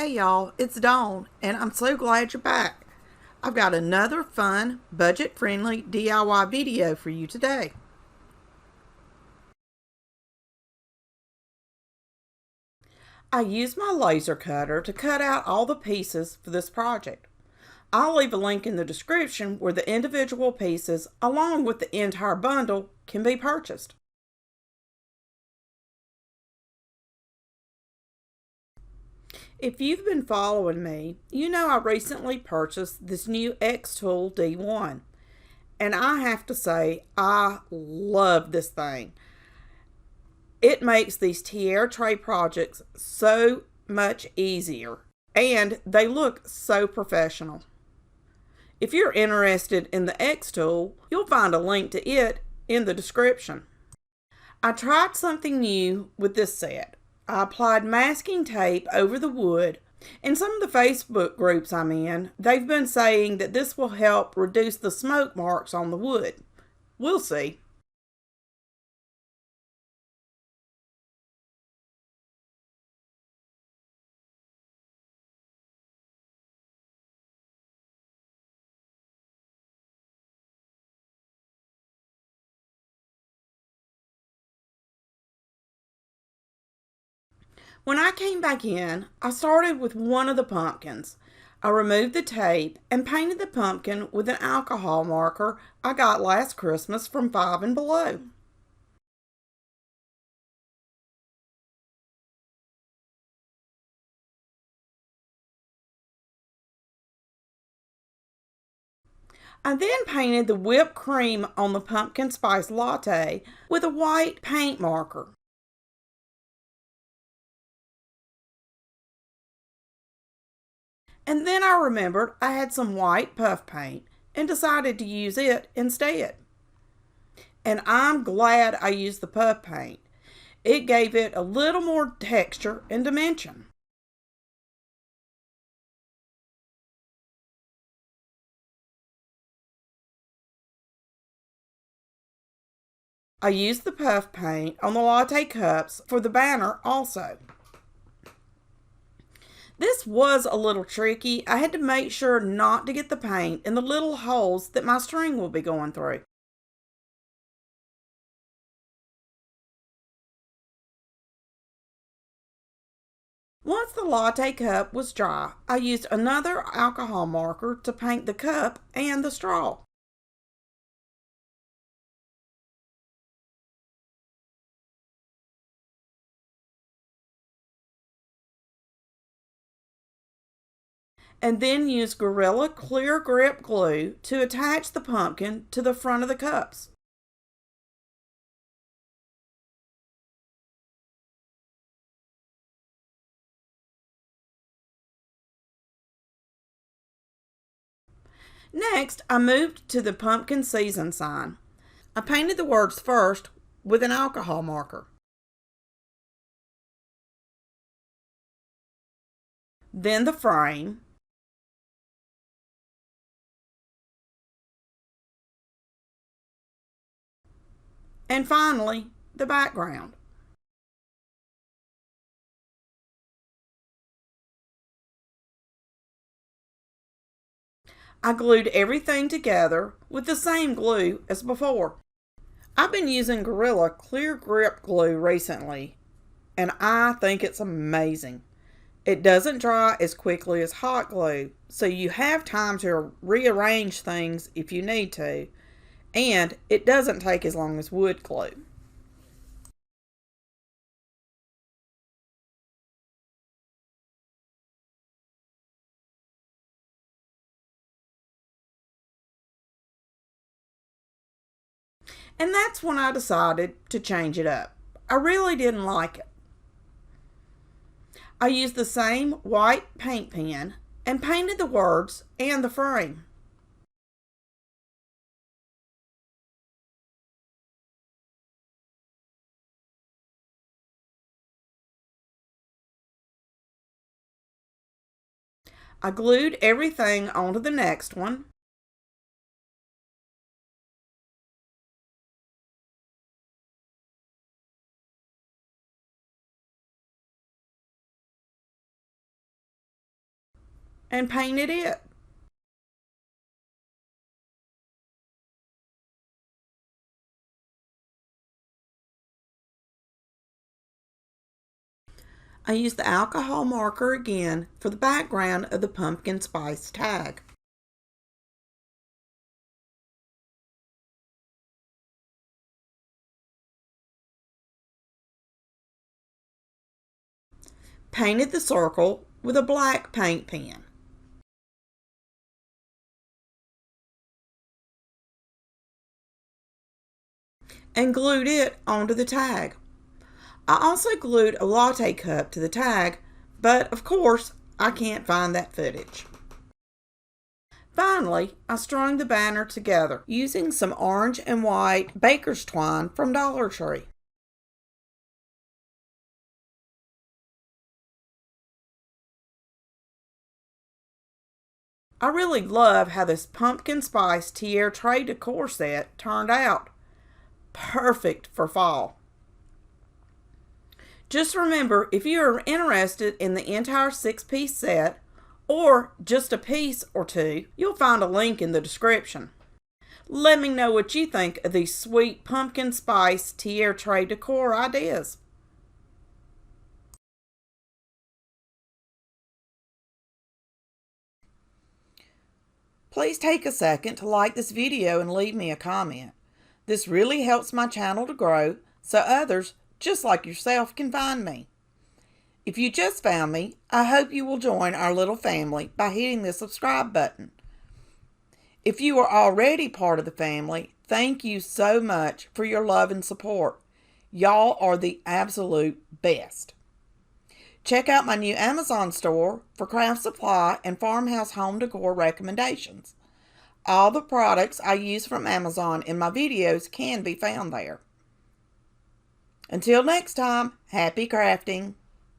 Hey y'all, it's Dawn, and I'm so glad you're back. I've got another fun, budget-friendly DIY video for you today. I used my laser cutter to cut out all the pieces for this project. I'll leave a link in the description where the individual pieces, along with the entire bundle, can be purchased. If you've been following me, you know I recently purchased this new XTool D1. And I have to say, I love this thing. It makes these tiara tray projects so much easier, and they look so professional. If you're interested in the XTool, you'll find a link to it in the description. I tried something new with this set. I applied masking tape over the wood. In some of the Facebook groups I'm in, they've been saying that this will help reduce the smoke marks on the wood. We'll see. When I came back in, I started with one of the pumpkins. I removed the tape and painted the pumpkin with an alcohol marker I got last Christmas from Five and Below. I then painted the whipped cream on the pumpkin spice latte with a white paint marker. And then I remembered I had some white puff paint and decided to use it instead. And I'm glad I used the puff paint. It gave it a little more texture and dimension. I used the puff paint on the latte cups for the banner also. This was a little tricky. I had to make sure not to get the paint in the little holes that my string will be going through. Once the latte cup was dry, I used another alcohol marker to paint the cup and the straw. And then use Gorilla Clear Grip glue to attach the pumpkin to the front of the cups. Next, I moved to the pumpkin season sign. I painted the words first with an alcohol marker. Then the frame. And finally, the background. I glued everything together with the same glue as before. I've been using Gorilla Clear Grip glue recently, and I think it's amazing. It doesn't dry as quickly as hot glue, so you have time to rearrange things if you need to, and it doesn't take as long as wood glue. And that's when I decided to change it up. I really didn't like it. I used the same white paint pen and painted the words and the frame. I glued everything onto the next one. and painted it. I used the alcohol marker again for the background of the pumpkin spice tag. Painted the circle with a black paint pen. And glued it onto the tag. I also glued a latte cup to the tag, but of course I can't find that footage. Finally, I strung the banner together using some orange and white baker's twine from Dollar Tree. I really love how this pumpkin spice tier tray decor set turned out. Perfect for fall. Just remember, if you are interested in the entire 6-piece set, or just a piece or two, you'll find a link in the description. Let me know what you think of these sweet pumpkin spice tier tray decor ideas. Please take a second to like this video and leave me a comment. This really helps my channel to grow so others just like yourself can find me. If you just found me, I hope you will join our little family by hitting the subscribe button. If you are already part of the family, thank you so much for your love and support. Y'all are the absolute best. Check out my new Amazon store for craft supply and farmhouse home decor recommendations. All the products I use from Amazon in my videos can be found there. Until next time, happy crafting!